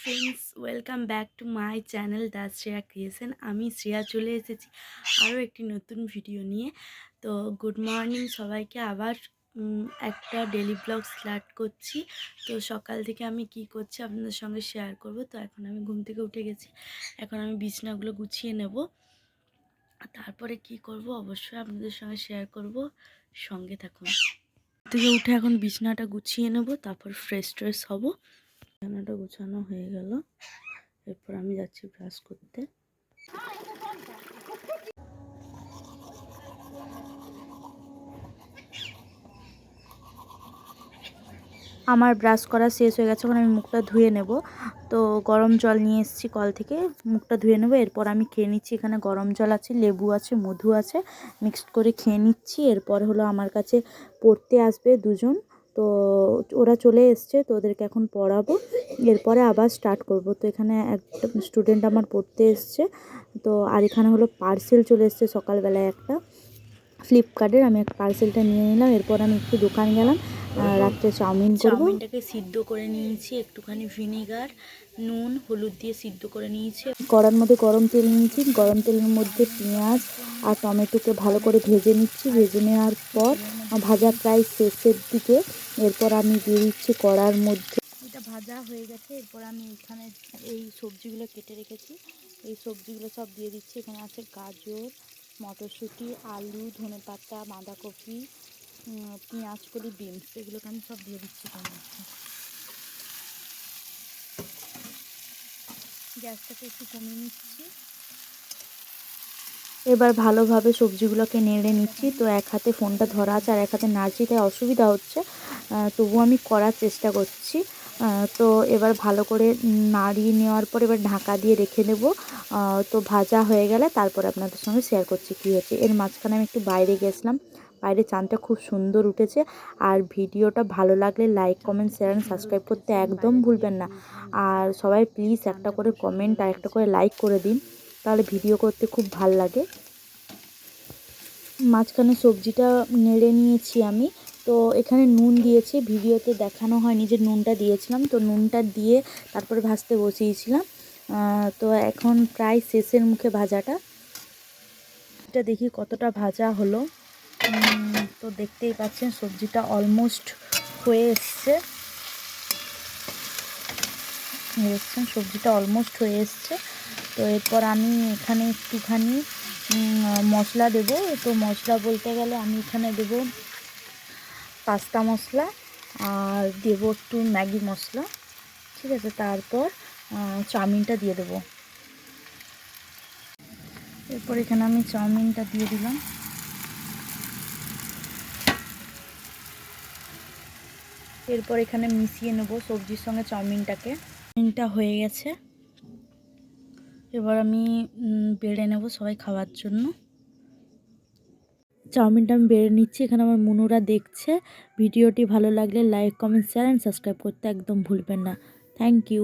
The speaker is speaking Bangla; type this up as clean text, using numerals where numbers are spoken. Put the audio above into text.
Friends, welcome back to my channel the Shreya creation. আমি শ্রেয়া চলে এসেছি আরও একটি নতুন ভিডিও নিয়ে। তো গুড মর্নিং সবাইকে। আবার একটা ডেলি ব্লগ স্টার্ট করছি। তো সকাল থেকে আমি কি করছি আপনাদের সঙ্গে শেয়ার করব। তো এখন আমি ঘুম থেকে উঠে গেছি, এখন আমি বিছানাগুলো গুছিয়ে নেব, তারপরে কি করব অবশ্যই আপনাদের সঙ্গে শেয়ার করব, সঙ্গে থাকুন। থেকে উঠে এখন বিছানাটা গুছিয়ে নেব, তারপর ফ্রেশ ট্রেশ হব। বিছানাটা গোছানো হয়ে গেল, এরপর আমি যাচ্ছি ব্রাশ করতে। আমার ব্রাশ করা শেষ হয়ে গেছে, এখন আমি মুখটা ধুয়ে নেব। তো গরম জল নিয়ে এসেছি কল থেকে, মুখটা ধুয়ে নেব। এরপর আমি খেয়ে নিচ্ছি, এখানে গরম জল আছে, লেবু আছে, মধু আছে, মিক্সড করে খেয়ে নিচ্ছি। এরপর হলো আমার কাছে পড়তে আসবে দুজন, তো ওরা চলে এসছে, তো ওদেরকে এখন পড়াবো, এরপরে আবার স্টার্ট করব। তো এখানে একটা স্টুডেন্ট আমার পড়তে এসছে, তো আর এখানে হলো পার্সেল চলে এসছে সকালবেলায় একটা ফ্লিপকার্টের। আমি একটা পার্সেলটা নিয়ে নিলাম। এরপর আমি একটু দোকান গেলাম, রাত্রে চাউমিন করব। চাউমিনটাকে সিদ্ধ করে নিয়েছি, একটুখানি ভিনেগার, নুন, হলুদ দিয়ে সিদ্ধ করে নিয়েছি। কড়ার মধ্যে গরম তেল নিয়েছি, গরম তেলের মধ্যে পেঁয়াজ আর টমেটোকে ভালো করে ভেজে নিচ্ছি। ভেজে নেওয়ার পর ভাজা প্রায় শেষের দিকে, এরপর আমি দিয়ে দিচ্ছি কড়ার মধ্যে। এটা ভাজা হয়ে গেছে, এরপর আমি এখানে এই সবজিগুলো কেটে রেখেছি, এই সবজিগুলো সব দিয়ে দিচ্ছি। এখানে আছে গাজর, মটরশুঁটি, আলু, ধনেপাতা, বাঁধাকপি, পেঁয়াজ কলি, বিনস, এগুলোকে আমি সব দিয়ে দিচ্ছি তার মধ্যে। গ্যাসটাকে একটু কমিয়ে নিচ্ছি। এবার ভালোভাবে সবজিগুলোকে নেড়ে নিচ্ছি। তো এক হাতে ফোনটা ধরা আছে আর এক হাতে নাড়ছি, তাই অসুবিধা হচ্ছে, তবুও আমি করার চেষ্টা করছি। তো এবার ভালো করে নাড়িয়ে নেওয়ার পর এবার ঢাকা দিয়ে রেখে দেব। তো ভাজা হয়ে গেলে তারপর আপনাদের সঙ্গে শেয়ার করছি কী হচ্ছে। এর মাঝখানে আমি একটু বাইরে গেছিলাম, বাইরে চাঁদটা খুব সুন্দর উঠেছে। আর ভিডিওটা ভালো লাগলে like, comment, share and subscribe করতে একদম ভুলবেন না। আর সবাই প্লিজ একটা করে কমেন্ট আর একটা করে লাইক করে দিন, তাহলে ভিডিও করতে খুব ভাল লাগে। মাঝখানে সবজিটা নেড়ে নিয়েছি আমি, তো এখানে নুন দিয়েছি, ভিডিওতে দেখানো হয়নি যে নুনটা দিয়েছিলাম। তো নুনটা দিয়ে তারপরে ভাজতে বসিয়েছিলাম। তো এখন প্রায় শেষের মুখে ভাজাটা, এটা দেখি কতটা ভাজা হলো। তো দেখতেই পাচ্ছেন সবজিটা অলমোস্ট হয়ে এসছে, দেখছেন সবজিটা অলমোস্ট হয়ে এসছে। তো এরপর আমি এখানে একটুখানি মশলা দেব। তো মশলা বলতে গেলে আমি এখানে দেব পাস্তা মশলা আর দেব একটু ম্যাগি মশলা, ঠিক আছে। তারপর চাউমিনটা দিয়ে দেব। এরপর এখানে আমি চাউমিনটা দিয়ে দিলাম। এরপর এখানে মিশিয়ে নেব সবজির সঙ্গে চাউমিনটাকে। চাউমিনটা হয়ে গেছে, এবার আমি বেড়ে নেব সবাই খাওয়ার জন্য। চাউমিনটা আমি বেড়ে নিচ্ছি, এখানে আমার মুনুরা দেখছে। ভিডিওটি ভালো লাগলে like, comment, share and subscribe করতে একদম ভুলবেন না। Thank you.